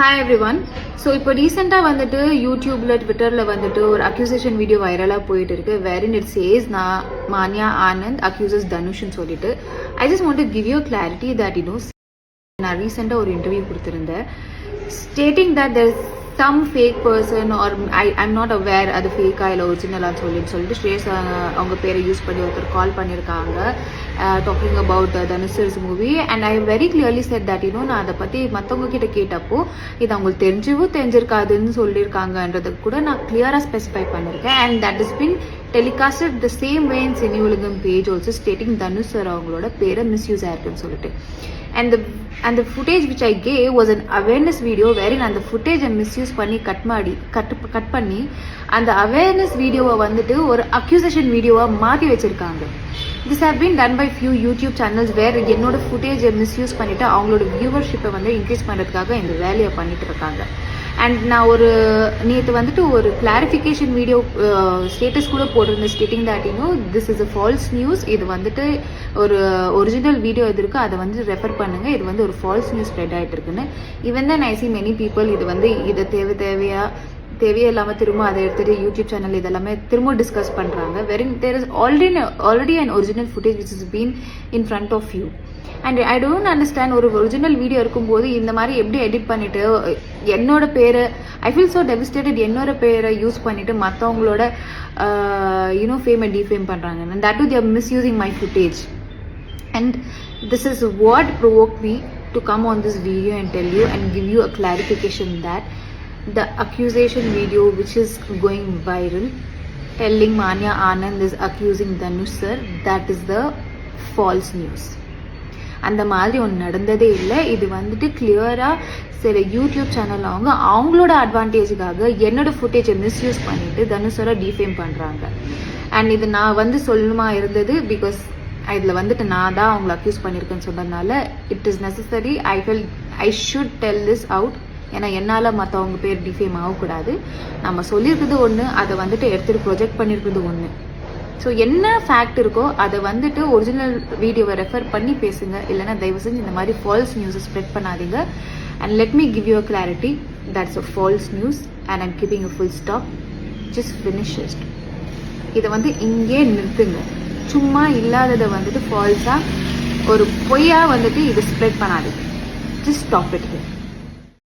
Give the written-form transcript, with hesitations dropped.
Hi everyone. So இப்போ ரீசெண்டாக வந்துட்டு யூடியூப்ல ட்விட்டரில் வந்துட்டு ஒரு அக்யூசேஷன் வீடியோ வைரலாக போயிட்டு இருக்கு wherein it says நான் மான்யா ஆனந்த் accuses தனுஷ்னு சொல்லிட்டு I just want to give you a clarity that நான் ரீசெண்டாக ஒரு இன்டர்வியூ கொடுத்துருந்தேன் stating that there's some fake person or I'm not aware அது ஃபேக்கா இல்லை ஒரிஜினலான்னு சொல்லிட்டு ஸ்ரேஸ் அவங்க பேரை யூஸ் பண்ணி ஒருத்தர் கால் பண்ணியிருக்காங்க talking about Dhanush movie and I very clearly set that நான் அதை பற்றி மற்றவங்க கிட்ட கேட்டப்போ இது அவங்களுக்கு தெரிஞ்சிருக்காதுன்னு சொல்லியிருக்காங்கன்றதுக்கு கூட நான் கிளியராக ஸ்பெசிஃபை பண்ணியிருக்கேன் and that is been telecasted the same way in Cini Ulagam page also stating Dhanush sir அவங்களோட பேரை மிஸ்யூஸ் ஆயிருக்குன்னு சொல்லிட்டு and the footage which I gave was an awareness video wherein அந்த footage misuse பண்ணி கட் பண்ணி அந்த awareness வீடியோவை வந்துட்டு ஒரு accusation வீடியோவா மாத்தி வச்சிருக்காங்க. This have been done by few YouTube channels where என்னோட footage misuse பண்ணிட்டு அவங்களோட வியூவர்ஷிப்பை வந்து இன்க்ரீஸ் பண்ணுறதுக்காக இந்த வேலையை பண்ணிட்டு இருக்காங்க. அண்ட் நான் நேற்று வந்துட்டு ஒரு கிளாரிஃபிகேஷன் வீடியோ ஸ்டேட்டஸ் கூட போட்டிருந்தேன் stating that this is a false news. இது வந்துட்டு ஒரு ஒரிஜினல் வீடியோ எது இருக்கோ அதை வந்து ரெஃபர் பண்ணுங்க, இது வந்து ஒரு ஃபால்ஸ் நியூஸ் ஸ்ப்ரெட் ஆகிட்டு இருக்குன்னு. ஈவன் தான் ஐ சி மெனி பீப்புள் இது வந்து இதை தேவையே இல்லாமல் திரும்ப அதை எடுத்துட்டு யூடியூப் சேனல் இதெல்லாமே திரும்ப டிஸ்கஸ் பண்ணுறாங்க. Wearing there is already an original footage which is been in front of you and I don't understand. ஒரு ஒரிஜினல் வீடியோ இருக்கும்போது இந்த மாதிரி எப்படி எடிட் பண்ணிட்டு என்னோட பேரை ஐ ஃபீல் ஸோ டெவிஸ்டேட்டட் என்னோட பேரை யூஸ் பண்ணிட்டு மற்றவங்களோட ஃபேமை டிஃபேம் பண்ணுறாங்க. And that to their misusing my footage and this is what provoke me to come on this video and tell you and give you a clarification that the accusation video which is going viral telling Manya Anand is accusing Dhanush sir, that is the false news. அந்த மாதிரி ஒன்று நடந்ததே இல்லை. இது வந்துட்டு கிளியராக சில YouTube channel அவங்களோட அட்வான்டேஜுக்காக என்னோட ஃபுட்டேஜை மிஸ்யூஸ் பண்ணிட்டு தனுஷரை டிஃபேம் பண்ணுறாங்க. அண்ட் இது நான் வந்து சொல்லுமா இருந்தது பிகாஸ் இதில் வந்துட்டு நான் தான் அவங்களை அக்யூஸ் பண்ணியிருக்கேன்னு சொன்னதுனால it is necessary I should tell this out. ஏன்னா என்னால் மற்றவங்க பேர் டிஃபேம் ஆகக்கூடாது. நம்ம சொல்லியிருக்கிறது ஒன்று, அதை வந்துட்டு எடுத்துகிட்டு ப்ரொஜெக்ட் பண்ணியிருக்கிறது ஒன்று. ஸோ என்ன ஃபேக்ட் இருக்கோ அதை வந்துட்டு ஒரிஜினல் வீடியோவை ரெஃபர் பண்ணி பேசுங்க. இல்லைன்னா தயவு செஞ்சு இந்த மாதிரி ஃபால்ஸ் நியூஸை ஸ்ப்ரெட் பண்ணாதீங்க. And let me give you a clarity, that's a false news and I'm keeping a full stop. Just finish it. இதை வந்து இங்கே நிறுத்துங்க. சும்மா இல்லாததை வந்துட்டு ஃபால்ஸாக ஒரு பொய்யாக வந்துட்டு இதை ஸ்ப்ரெட் பண்ணாதீங்க. Just stop it.